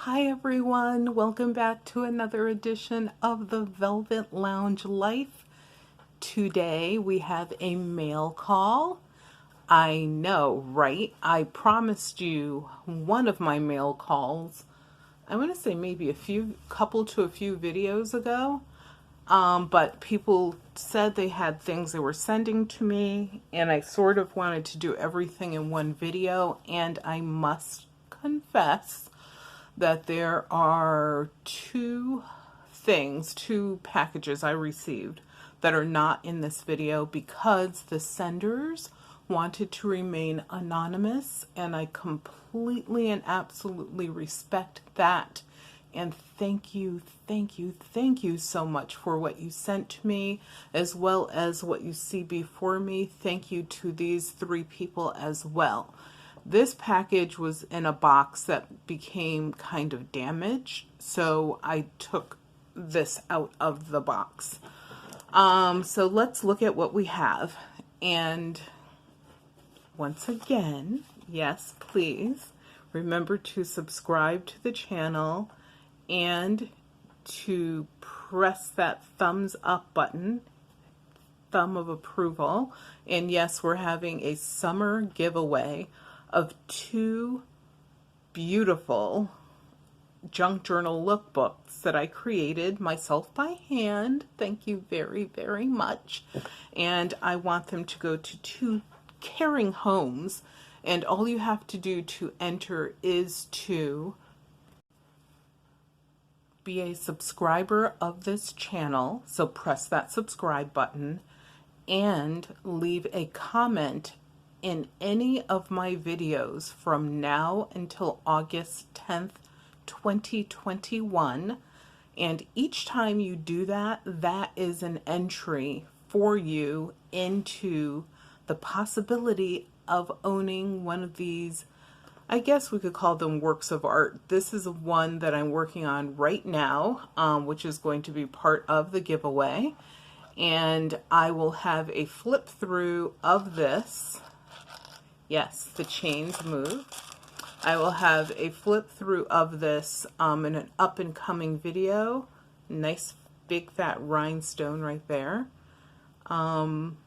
Hi everyone, welcome back to another edition of the Velvet Lounge Life. Today we have a mail call. I know, right? I promised you one of my mail calls. I want to say maybe a few videos ago. But people said they had things they were sending to me, and I sort of wanted to do everything in one video, and I must confess that there are two packages I received that are not in this video because the senders wanted to remain anonymous, and I completely and absolutely respect that. And thank you so much for what you sent to me, as well as what you see before me. Thank you to these three people as well. This package was in a box that became kind of damaged, so I took this out of the box. So let's look at what we have. And once again, yes, please remember to subscribe to the channel and to press that thumbs up button, thumb of approval. And yes, we're having a summer giveaway of two beautiful junk journal lookbooks that I created myself by hand. Thank you very much. And I want them to go to two caring homes, and all you have to do to enter is to be a subscriber of this channel. So press that subscribe button and leave a comment in any of my videos from now until August 10th, 2021. And each time you do that, that is an entry for you into the possibility of owning one of these, I guess we could call them works of art. This is one that I'm working on right now, which is going to be part of the giveaway. And I will have a flip through of this. Yes, the chains move. I will have a flip through of this in an up and coming video. Nice big fat rhinestone right there. And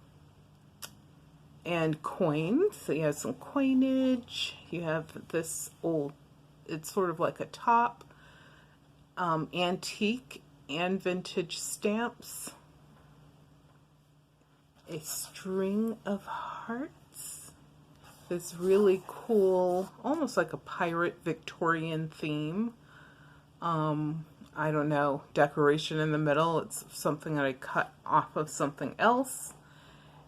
coins. So you have some coinage. You have this old, it's sort of like a top. Antique and vintage stamps. A string of hearts. This really cool, almost like a pirate Victorian theme. I don't know, decoration in the middle. It's something that I cut off of something else.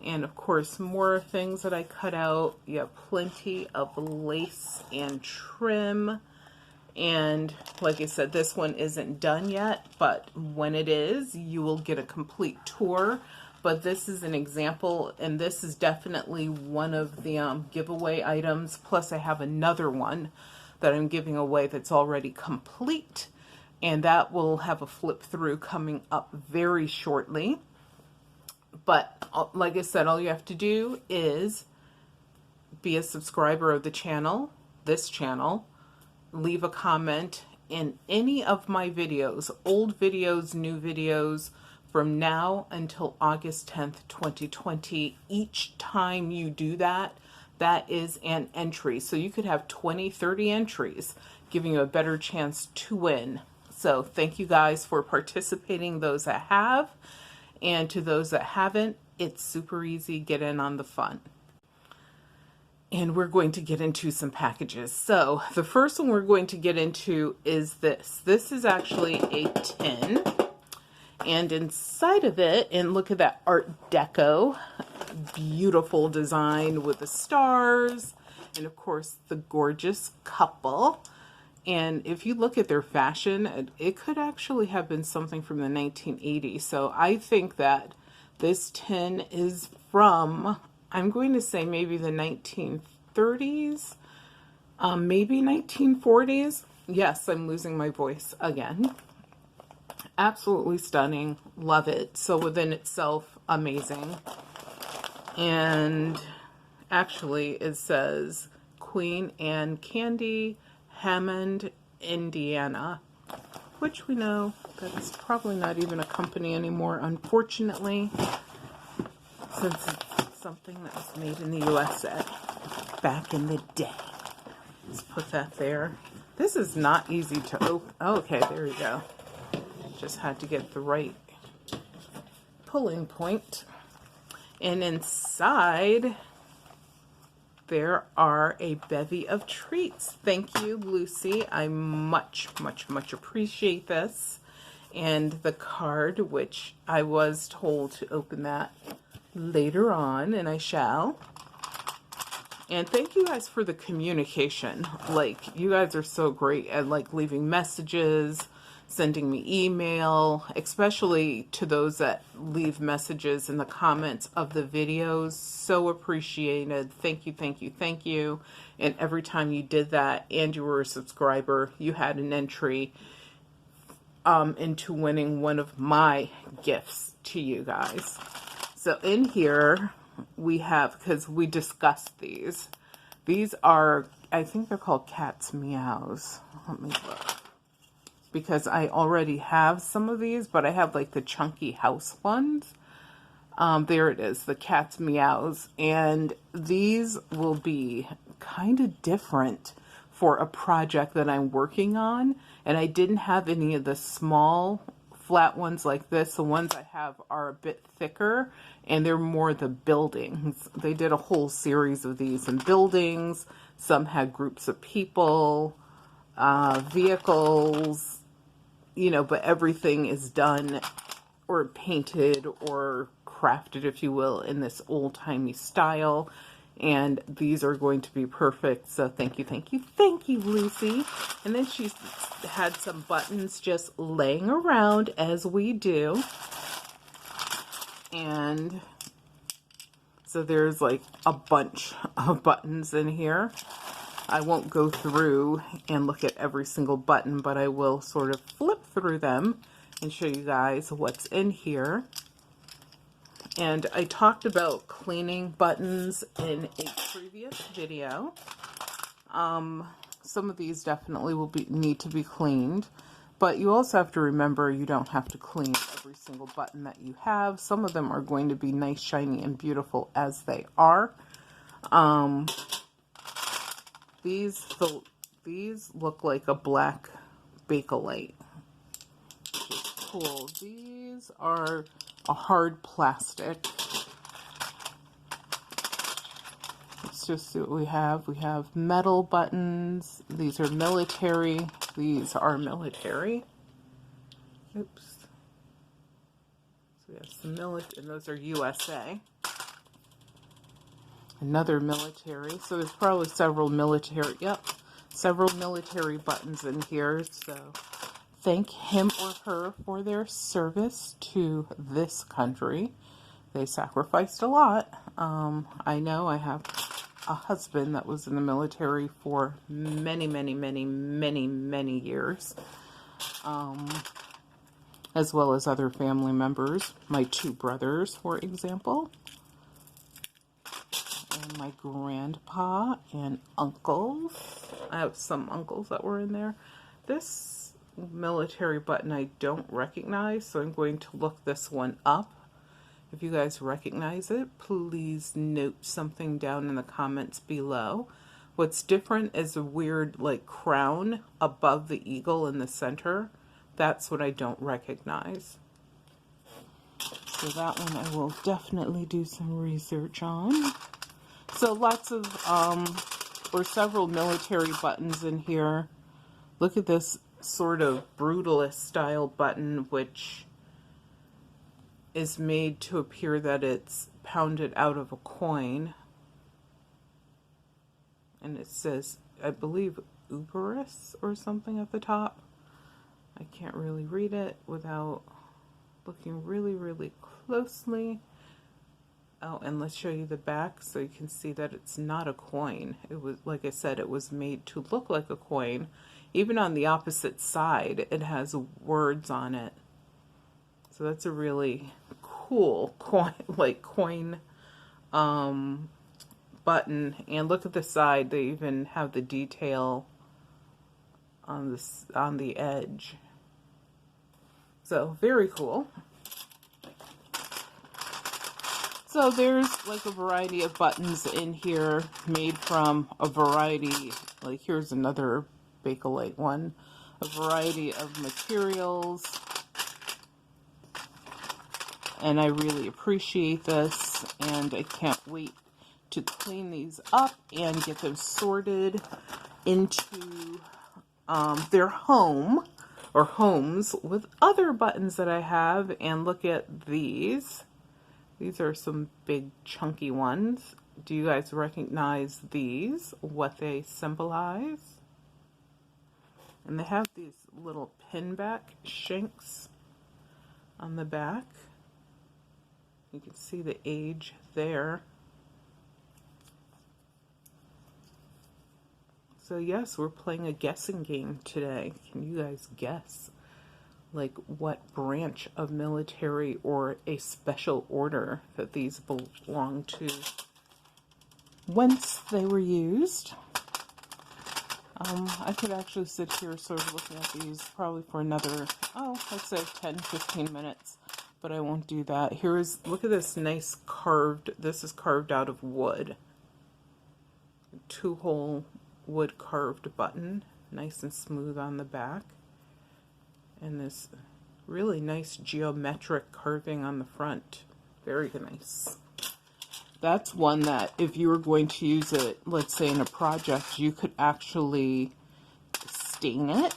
And of course, more things that I cut out. You have plenty of lace and trim. And like I said, this one isn't done yet, but when it is, you will get a complete tour. But this is an example, and this is definitely one of the giveaway items. Plus, I have another one that I'm giving away that's already complete, and that will have a flip through coming up very shortly. But like I said, all you have to do is be a subscriber of the channel, this channel, leave a comment in any of my videos, old videos, new videos, from now until August 10th, 2020. Each time you do that, that is an entry. So you could have 20, 30 entries, giving you a better chance to win. So thank you guys for participating, those that have. And to those that haven't, it's super easy. Get in on the fun. And we're going to get into some packages. So the first one we're going to get into is this. This is actually a tin. And inside of it, and look at that Art Deco, beautiful design with the stars, and of course the gorgeous couple. And if you look at their fashion, it could actually have been something from the 1980s. So I think that this tin is from, I'm going to say maybe the 1930s, maybe 1940s. Yes, I'm losing my voice again. Absolutely stunning. Love it. So within itself, amazing. And actually it says Queen Anne Candy, Hammond Indiana, which we know that it's probably not even a company anymore, unfortunately, since it's something that was made in the USA back in the day. Let's put that there. This is not easy to open. Oh, okay, there you go. Just had to get the right pulling point. And inside, there are a bevy of treats. Thank you, Lucy. I much, much, much appreciate this. And the card, which I was told to open that later on, and I shall. And thank you guys for the communication. Like, you guys are so great at, like, leaving messages, sending me email, especially to those that leave messages in the comments of the videos. So appreciated. Thank you, thank you, thank you. And every time you did that and you were a subscriber, you had an entry into winning one of my gifts to you guys. So in here we have, because we discussed these. These are, I think they're called Cat's Meows. Let me look. Because I already have some of these, but I have like the chunky house ones. There it is, the Cat's Meows. And these will be kind of different for a project that I'm working on. And I didn't have any of the small flat ones like this. The ones I have are a bit thicker, and they're more the buildings. They did a whole series of these in buildings. Some had groups of people, vehicles, you know, but everything is done or painted or crafted, if you will, in this old-timey style. And these are going to be perfect. So thank you, thank you, thank you, Lucy. And then she had some buttons just laying around, as we do. And so there's like a bunch of buttons in here. I won't go through and look at every single button, but I will sort of flip through them and show you guys what's in here. And I talked about cleaning buttons in a previous video. Some of these definitely will need to be cleaned, but you also have to remember you don't have to clean every single button that you have. Some of them are going to be nice, shiny, and beautiful as they are. These look like a black Bakelite. Cool. These are a hard plastic. Let's just see what we have. We have metal buttons. These are military. These are military. Oops. So we have some military, and those are USA. Another military. So there's probably several military. Yep. Several military buttons in here. So thank him or her for their service to this country. They sacrificed a lot. I know I have a husband that was in the military for many, many, many, many, many years. As well as other family members. My 2 brothers, for example. And my grandpa and uncles. I have some uncles that were in there. This military button I don't recognize, so I'm going to look this one up. If you guys recognize it, please note something down in the comments below. What's different is a weird like crown above the eagle in the center. That's what I don't recognize. So that one I will definitely do some research on. So lots of or several military buttons in here. Look at this sort of brutalist style button, which is made to appear that it's pounded out of a coin. And it says, I believe, Uberus or something at the top. I can't really read it without looking really, really closely. Oh, and let's show you the back so you can see that it's not a coin. It was, like I said, it was made to look like a coin. Even on the opposite side, it has words on it. So that's a really cool coin button. And look at the side, they even have the detail on this, on the edge. So very cool. So there's like a variety of buttons in here made from a variety, like here's another Bakelite one, a variety of materials. And I really appreciate this, and I can't wait to clean these up and get them sorted into their home or homes with other buttons that I have. And look at these. These are some big chunky ones. Do you guys recognize these? What they symbolize? And they have these little pinback shanks on the back. You can see the age there. So yes, we're playing a guessing game today. Can you guys guess like what branch of military or a special order that these belong to, whence they were used? I could actually sit here sort of looking at these probably for another, let's say 10-15 minutes, but I won't do that. Look at this nice carved, this is carved out of wood. 2-hole wood carved button, nice and smooth on the back. And this really nice geometric carving on the front. Very nice. That's one that if you were going to use it, let's say in a project, you could actually stain it.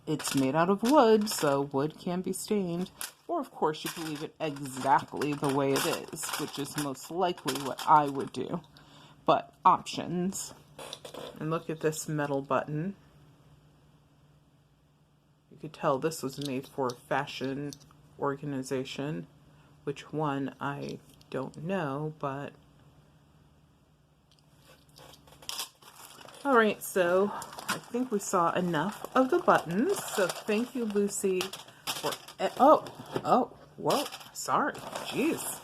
It's made out of wood, so wood can be stained. Or of course you can leave it exactly the way it is, which is most likely what I would do. But options. And look at this metal button. You could tell this was made for a fashion organization. Which one, I don't know, but... Alright, so I think we saw enough of the buttons. So thank you, Lucy, for... whoa, sorry, jeez.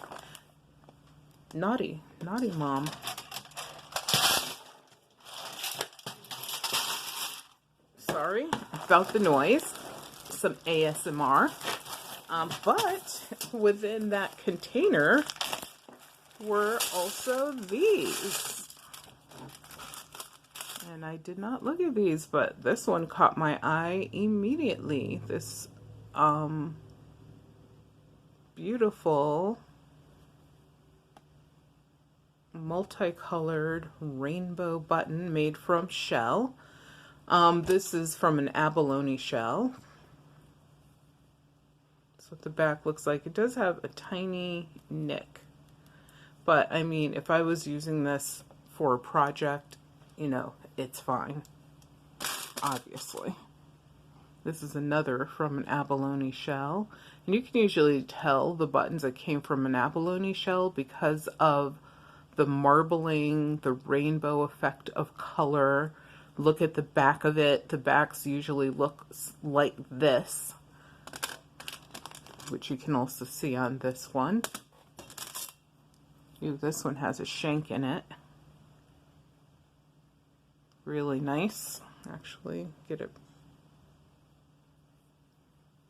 Naughty mom. Sorry about the noise. Some ASMR. But within that container were also these. And I did not look at these, but this one caught my eye immediately. This beautiful multicolored rainbow button made from shell. This is from an abalone shell. That's what the back looks like. It does have a tiny nick. But, I mean, if I was using this for a project, you know, it's fine. Obviously. This is another from an abalone shell. And you can usually tell the buttons that came from an abalone shell because of the marbling, the rainbow effect of color. Look at the back of it. The backs usually look like this, which you can also see on this one. Ooh, this one has a shank in it. Really nice. Actually, get it.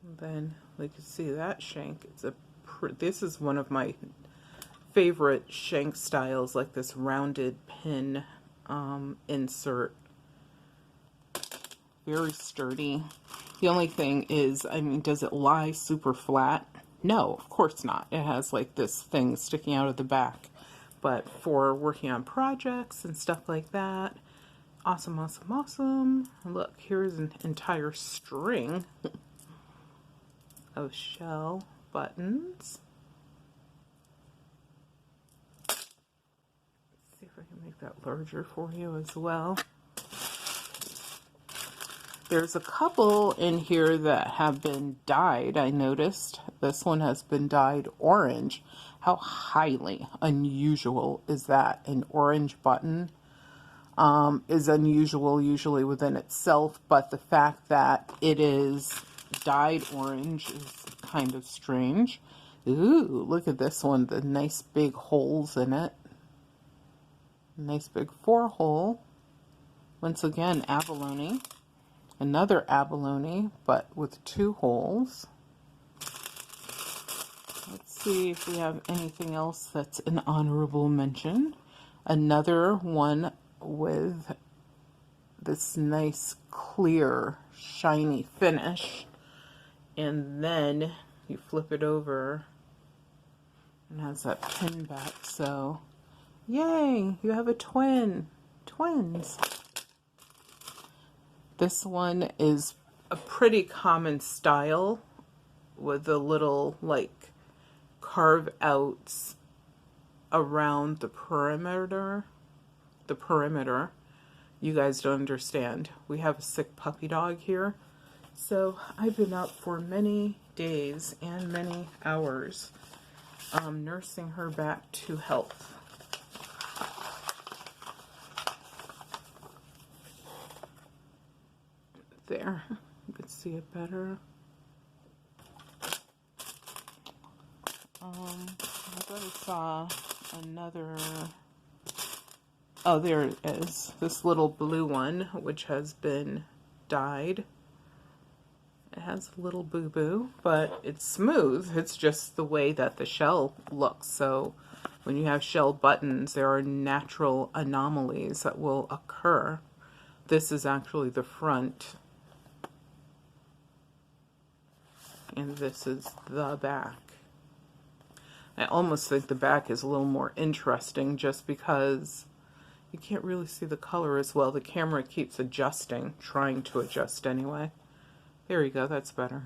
And then you can see that shank. This is one of my favorite shank styles, like this rounded pin insert. Very sturdy. The only thing is, I mean, does it lie super flat? No, of course not. It has like this thing sticking out of the back. But for working on projects and stuff like that, awesome, awesome, awesome. Look, here's an entire string of shell buttons. Let's see if I can make that larger for you as well. There's a couple in here that have been dyed, I noticed. This one has been dyed orange. How highly unusual is that? An orange button is unusual usually within itself, but the fact that it is dyed orange is kind of strange. Ooh, look at this one, the nice big holes in it. Nice big 4-hole. Once again, abalone. Another abalone, but with 2 holes. Let's see if we have anything else that's an honorable mention. Another one with this nice, clear, shiny finish. And then you flip it over and it has that pin back. So, yay, you have a twin. Twins. This one is a pretty common style with the little, like, carve outs around the perimeter. You guys don't understand. We have a sick puppy dog here. So I've been up for many days and many hours nursing her back to health. There, you can see it better. I thought I saw another. Oh, there it is. This little blue one, which has been dyed. It has a little boo-boo, but it's smooth. It's just the way that the shell looks. So when you have shell buttons, there are natural anomalies that will occur. This is actually the front. And this is the back. I almost think the back is a little more interesting just because you can't really see the color as well. The camera keeps adjusting, trying to adjust anyway. There you go, that's better.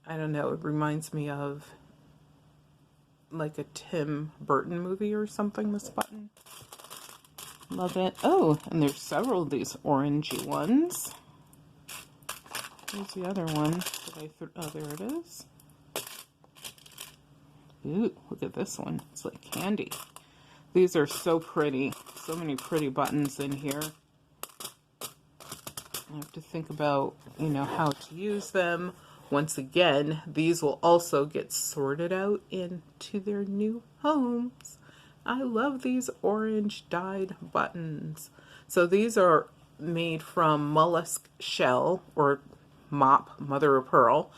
I don't know, it reminds me of like a Tim Burton movie or something, this button. Love it. Oh, and there's several of these orangey ones. Here's the other one that I threw. Oh, there it is. Ooh, look at this one. It's like candy. These are so pretty. So many pretty buttons in here. I have to think about, you know, how to use them. Once again, these will also get sorted out into their new homes. I love these orange dyed buttons. So these are made from mollusk shell or mop, mother of pearl.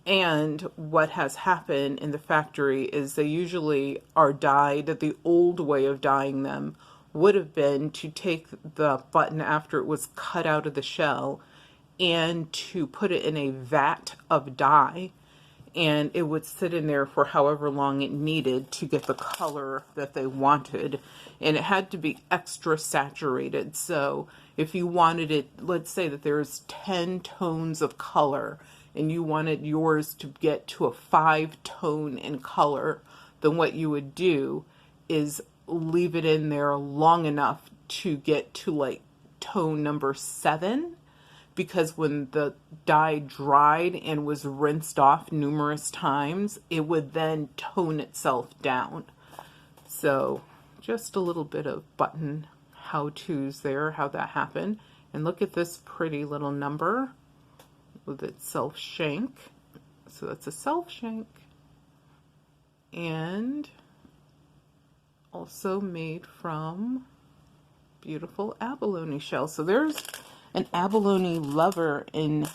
And what has happened in the factory is they usually are dyed. The old way of dyeing them would have been to take the button after it was cut out of the shell and to put it in a vat of dye, and it would sit in there for however long it needed to get the color that they wanted, and it had to be extra saturated. So if you wanted it, let's say that there's 10 tones of color and you wanted yours to get to a 5-tone in color, then what you would do is leave it in there long enough to get to like tone number 7, because when the dye dried and was rinsed off numerous times, it would then tone itself down. So just a little bit of button how-tos there, how that happened. And look at this pretty little number with its self shank. So that's a self shank. And also made from beautiful abalone shell. So there's an abalone lover in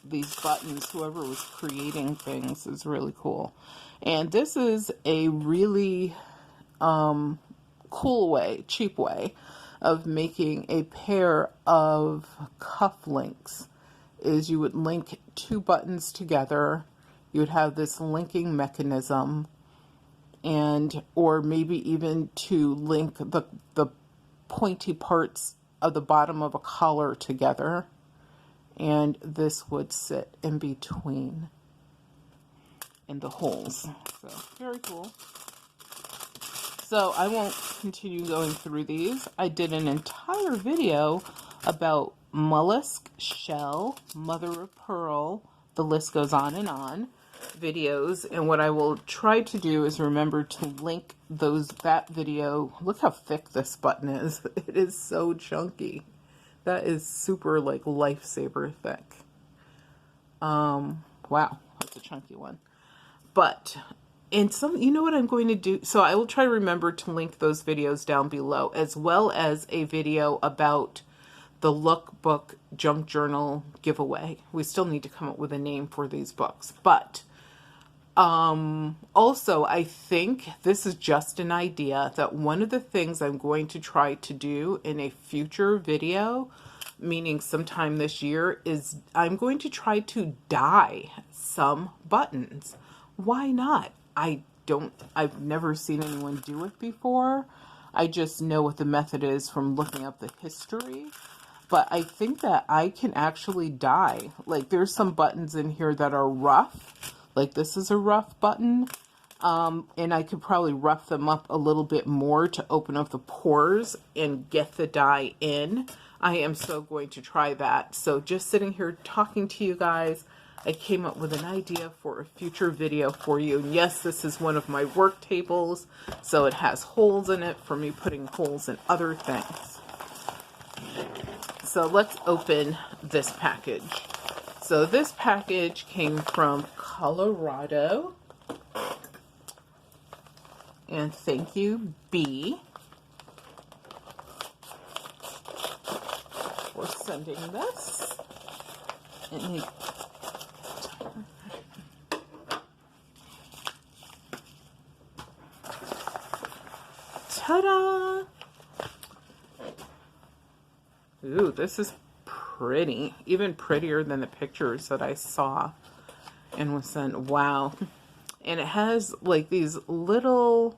these buttons. Whoever was creating things is really cool. And this is a really cool way, cheap way of making a pair of cufflinks. Is you would link 2 buttons together. You would have this linking mechanism, and or maybe even to link the pointy parts of the bottom of a collar together, and this would sit in between in the holes. So very cool. So I won't continue going through these. I did an entire video about mollusk shell, mother of pearl, the list goes on videos, and what I will try to do is remember to link that video. Look how thick this button is. It is so chunky. That is super like lifesaver thick. Wow, that's a chunky one. But And some, you know what I'm going to do? So I will try to remember to link those videos down below, as well as a video about the Lookbook Junk Journal giveaway. We still need to come up with a name for these books. But also, I think this is just an idea that one of the things I'm going to try to do in a future video, meaning sometime this year, is I'm going to try to dye some buttons. Why not? I've never seen anyone do it before. I just know what the method is from looking up the history. But I think that I can actually dye. Like, there's some buttons in here that are rough. Like, this is a rough button. And I could probably rough them up a little bit more to open up the pores and get the dye in. I am so going to try that. So just sitting here talking to you guys, I came up with an idea for a future video for you. And yes, this is one of my work tables, so it has holes in it for me putting holes in other things. So let's open this package. So this package came from Colorado. And thank you, B, for sending this. And ta-da! Ooh, this is pretty. Even prettier than the pictures that I saw and was sent. Wow. And it has like these little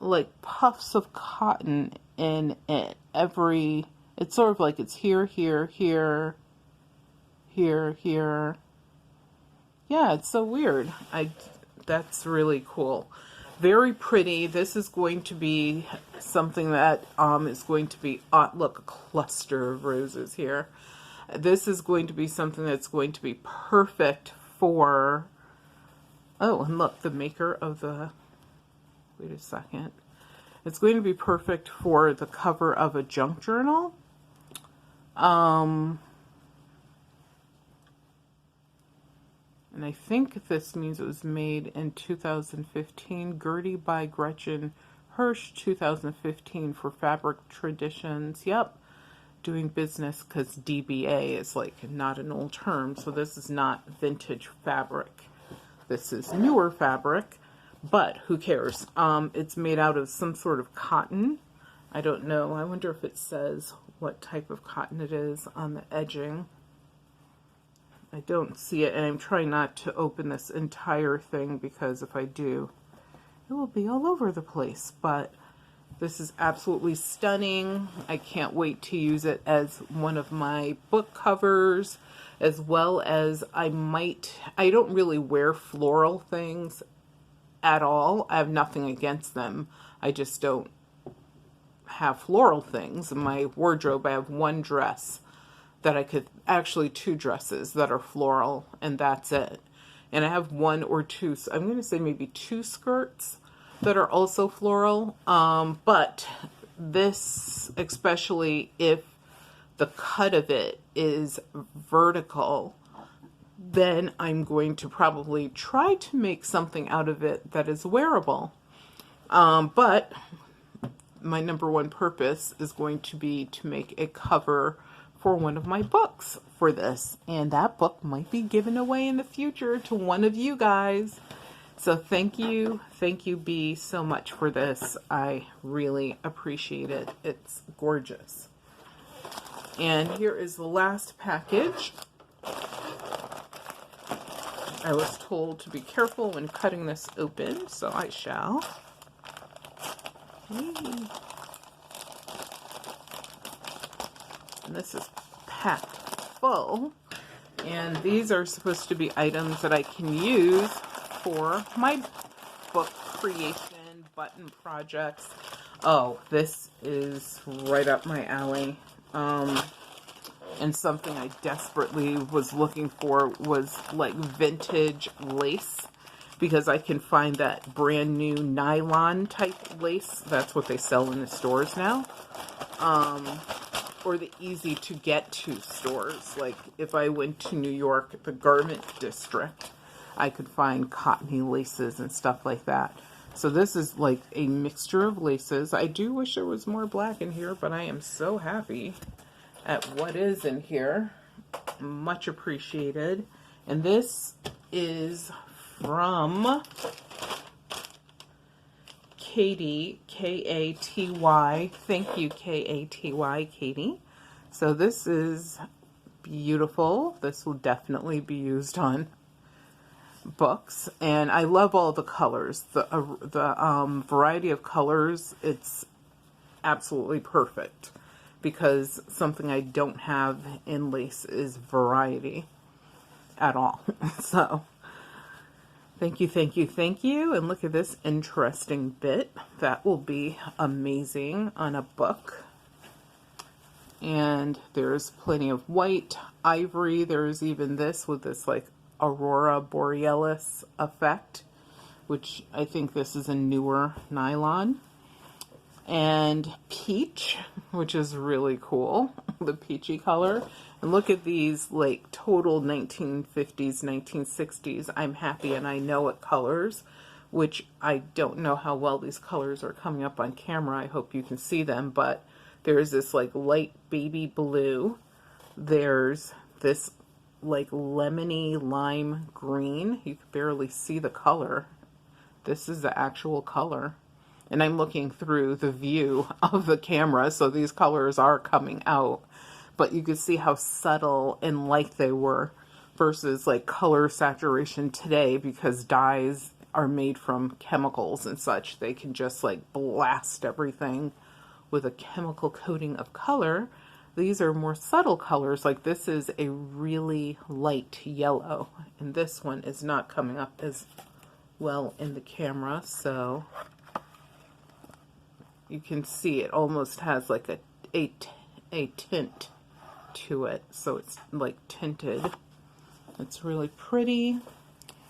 like puffs of cotton in it. It's sort of like it's here, here, here, here, here. Yeah, it's so weird. That's really cool. Very pretty. This is going to be something that is going to be, look, a cluster of roses here. This is going to be something that's going to be perfect for, oh, and look, the maker of the, wait a second. It's going to be perfect for the cover of a junk journal. And I think this means it was made in 2015. Gertie by Gretchen Hirsch, 2015 for Fabric Traditions. Yep. Doing business because DBA is like not an old term. So this is not vintage fabric. This is newer fabric, but who cares? It's made out of some sort of cotton. I don't know. I wonder if it says what type of cotton it is on the edging. I don't see it, and I'm trying not to open this entire thing because if I do, it will be all over the place. But this is absolutely stunning. I can't wait to use it as one of my book covers, as well as I don't really wear floral things at all. I have nothing against them. I just don't have floral things. In my wardrobe, I have one dress that I could, actually two dresses that are floral, and that's it. And I have one or two, so I'm going to say maybe two skirts that are also floral. But this, especially if the cut of it is vertical, then I'm going to probably try to make something out of it that is wearable. But my number one purpose is going to be to make a cover for one of my books for this, and that book might be given away in the future to one of you guys. So thank you B, so much for this. I really appreciate it. It's gorgeous. And here is the last package. I was told to be careful when cutting this open, so I shall. And this is packed full. And these are supposed to be items that I can use for my book creation, button projects. Oh, this is right up my alley. And something I desperately was looking for was like vintage lace, because I can find that brand new nylon type lace. That's what they sell in the stores now. Or the easy to get to stores. Like if I went to New York, the garment district, I could find cottony laces and stuff like that. So this is like a mixture of laces. I do wish there was more black in here, but I am so happy at what is in here. Much appreciated. And this is from Katie, K-A-T-Y. Thank you, K-A-T-Y, Katie. So this is beautiful. This will definitely be used on books, and I love all the colors. The variety of colors, it's absolutely perfect, because something I don't have in lace is variety at all. So thank you, thank you, thank you. And look at this interesting bit. That will be amazing on a book. And there's plenty of white, ivory. There's even this with this like Aurora Borealis effect, which I think this is a newer nylon. And peach, which is really cool, the peachy color. And look at these like total 1950s, 1960s. I'm happy and I know it colors, which I don't know how well these colors are coming up on camera. I hope you can see them, but there's this like light baby blue. There's this like lemony lime green. You can barely see the color. This is the actual color. And I'm looking through the view of the camera, so these colors are coming out. But you can see how subtle and light they were versus like color saturation today, because dyes are made from chemicals and such. They can just like blast everything with a chemical coating of color. These are more subtle colors. Like this is a really light yellow, and this one is not coming up as well in the camera, so you can see it almost has like a tint to it, so it's like tinted. It's really pretty.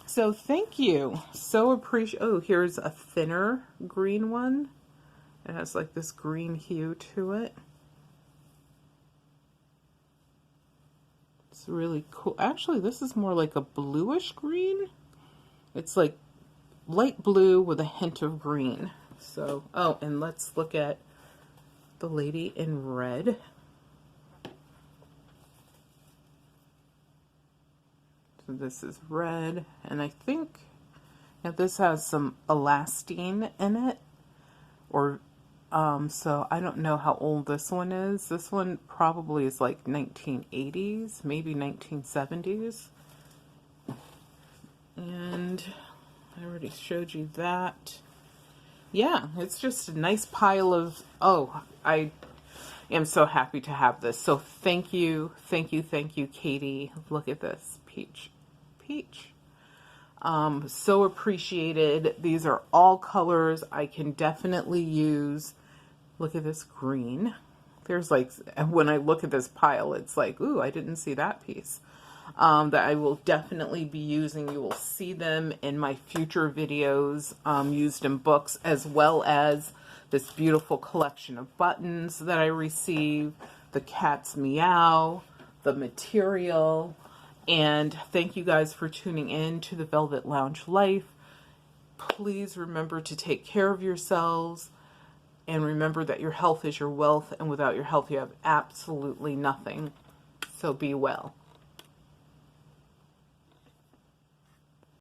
So thank you. So appreciate. Oh, here's a thinner green one. It has like this green hue to it. It's really cool. Actually, this is more like a bluish green. It's like light blue with a hint of green. So, oh, and let's look at the lady in red. So this is red, and I think now this has some elastine in it, or so I don't know how old this one is. This one probably is like 1980s, maybe 1970s. And I already showed you that. Yeah, it's just a nice pile of, oh, I am so happy to have this. So thank you, thank you, thank you, Katie. Look at this, peach, peach. So appreciated. These are all colors I can definitely use. Look at this green. There's like, when I look at this pile, it's like, ooh, I didn't see that piece. That I will definitely be using. You will see them in my future videos, used in books, as well as this beautiful collection of buttons that I receive, the cat's meow, the material. And thank you guys for tuning in to the Velvet Lounge Life. Please remember to take care of yourselves, and remember that your health is your wealth, and without your health you have absolutely nothing. So be well.